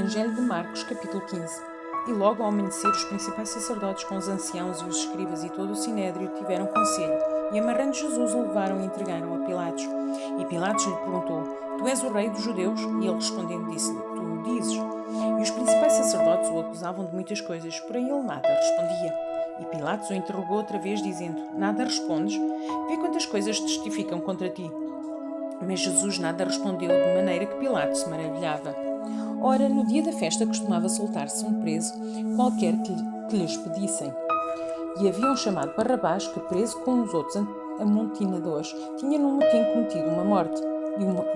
Evangelho de Marcos, capítulo 15. E logo ao amanhecer, os principais sacerdotes com os anciãos e os escribas e todo o sinédrio tiveram conselho, e amarrando Jesus o levaram e entregaram a Pilatos. E Pilatos lhe perguntou: Tu és o rei dos judeus? E ele respondendo disse-lhe: Tu o dizes. E os principais sacerdotes o acusavam de muitas coisas, porém ele nada respondia. E Pilatos o interrogou outra vez, dizendo: Nada respondes? Vê quantas coisas testificam contra ti. Mas Jesus nada respondeu, de maneira que Pilatos se maravilhava. Ora, no dia da festa costumava soltar-se um preso, qualquer que lhes pedissem. E haviam chamado Barrabás, que preso com os outros amotinadores, tinha num motim cometido uma morte.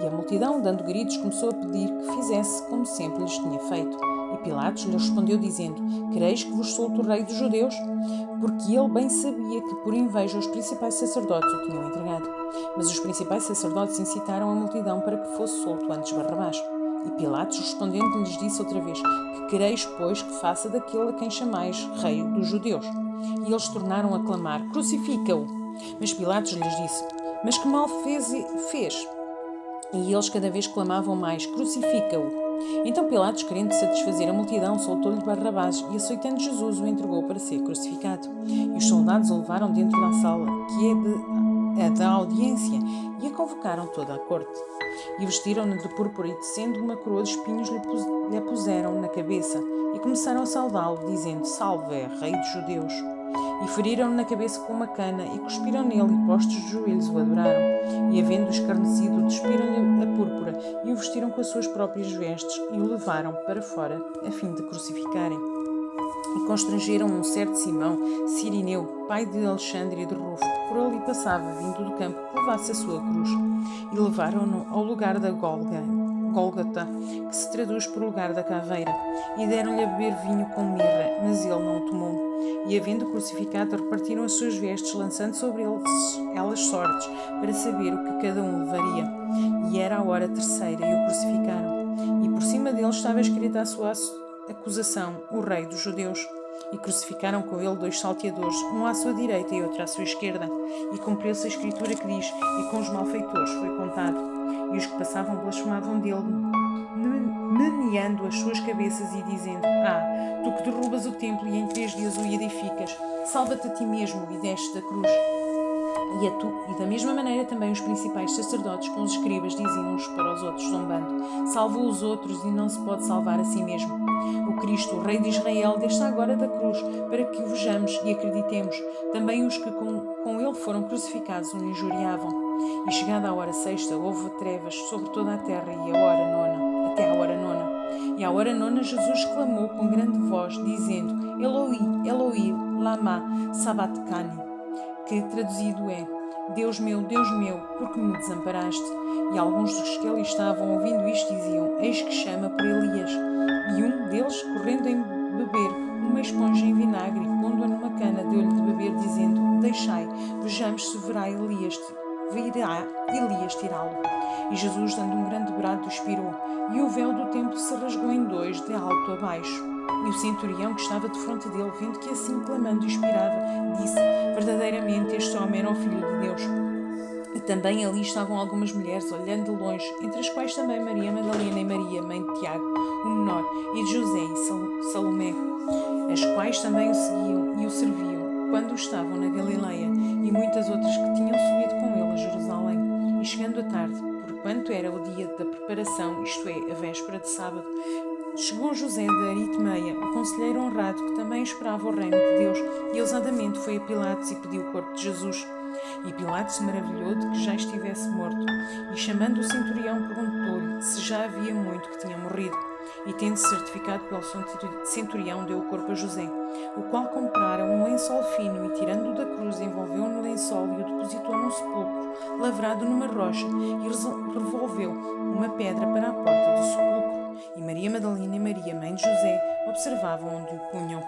E a multidão, dando gritos, começou a pedir que fizesse como sempre lhes tinha feito. E Pilatos lhe respondeu dizendo: Quereis que vos solte o rei dos judeus? Porque ele bem sabia que por inveja os principais sacerdotes o tinham entregado. Mas os principais sacerdotes incitaram a multidão para que fosse solto antes Barrabás. E Pilatos respondendo lhes disse outra vez: Que quereis, pois, que faça daquele a quem chamais rei dos judeus? E eles tornaram a clamar: Crucifica-o! Mas Pilatos lhes disse: Mas que mal fez? E eles cada vez clamavam mais: Crucifica-o! Então Pilatos, querendo satisfazer a multidão, soltou-lhe Barrabás e, açoitando Jesus, o entregou para ser crucificado. E os soldados o levaram dentro da sala, que é da audiência, e a convocaram toda a corte. E vestiram-no de púrpura e, tecendo uma coroa de espinhos, lhe a puseram na cabeça, e começaram a saudá-lo, dizendo: Salve, Rei dos Judeus! E feriram-no na cabeça com uma cana, e cuspiram nele, e postos de joelhos o adoraram. E, havendo-o escarnecido, despiram-lhe a púrpura, e o vestiram com as suas próprias vestes, e o levaram para fora, a fim de crucificarem. E constrangeram um certo Simão, Cirineu, pai de Alexandre e de Rufo, que por ali passava, vindo do campo, que levasse a sua cruz. E levaram-no ao lugar da Gólgota, que se traduz por lugar da caveira, e deram-lhe a beber vinho com mirra, mas ele não o tomou. E, havendo crucificado, repartiram as suas vestes, lançando sobre elas sortes, para saber o que cada um levaria. E era a hora terceira, e o crucificaram. E por cima dele estava escrita a sua acusação: o Rei dos Judeus. E crucificaram com ele 2 salteadores, um à sua direita e outro à sua esquerda. E cumpriu-se a escritura que diz: E com os malfeitores foi contado. E os que passavam blasfemavam dele, meneando as suas cabeças e dizendo: tu que derrubas o templo e em 3 dias o edificas, salva-te a ti mesmo e desce da cruz. E da mesma maneira também os principais sacerdotes com os escribas diziam uns para os outros, zombando: Salva os outros e não se pode salvar a si mesmo. O Cristo, o Rei de Israel, desça agora da cruz, para que o vejamos e acreditemos. Também os que com ele foram crucificados o injuriavam. E chegada a hora sexta, houve trevas sobre toda a terra até a hora nona. E à hora nona Jesus clamou com grande voz, dizendo: Eloi, Eloi, lama sabachthani, que traduzido é: Deus meu, por que me desamparaste? E alguns dos que ali estavam ouvindo isto diziam: Eis que chama por Elias. E um deles, correndo em beber uma esponja em vinagre, pondo-a numa cana, deu-lhe de beber, dizendo: Deixai, vejamos se virá Elias tirá-lo. E Jesus, dando um grande brado, expirou, e o véu do templo se rasgou em 2, de alto a baixo. E o centurião que estava defronte dele, vendo que assim clamando expirava, disse: Verdadeiramente este homem era o Filho de Deus. E também ali estavam algumas mulheres, olhando de longe, entre as quais também Maria Madalena e Maria, mãe de Tiago, o menor, e de José e Salomé, as quais também o seguiam e o serviam, quando estavam na Galileia, e muitas outras que tinham subido com ele a Jerusalém. E chegando a tarde, porquanto era o dia da preparação, isto é, a véspera de sábado, chegou José de Arimateia, o conselheiro honrado, que também esperava o reino de Deus, e ousadamente foi a Pilatos e pediu o corpo de Jesus. E Pilatos se maravilhou de que já estivesse morto, e chamando o centurião perguntou-lhe se já havia muito que tinha morrido. E tendo certificado pelo centurião, deu o corpo a José, o qual comprara um lençol fino, e tirando-o da cruz, envolveu no lençol e o depositou num sepulcro, lavrado numa rocha, e revolveu uma pedra para a porta do sepulcro. E Maria Madalena e Maria, mãe de José, observavam onde o punham.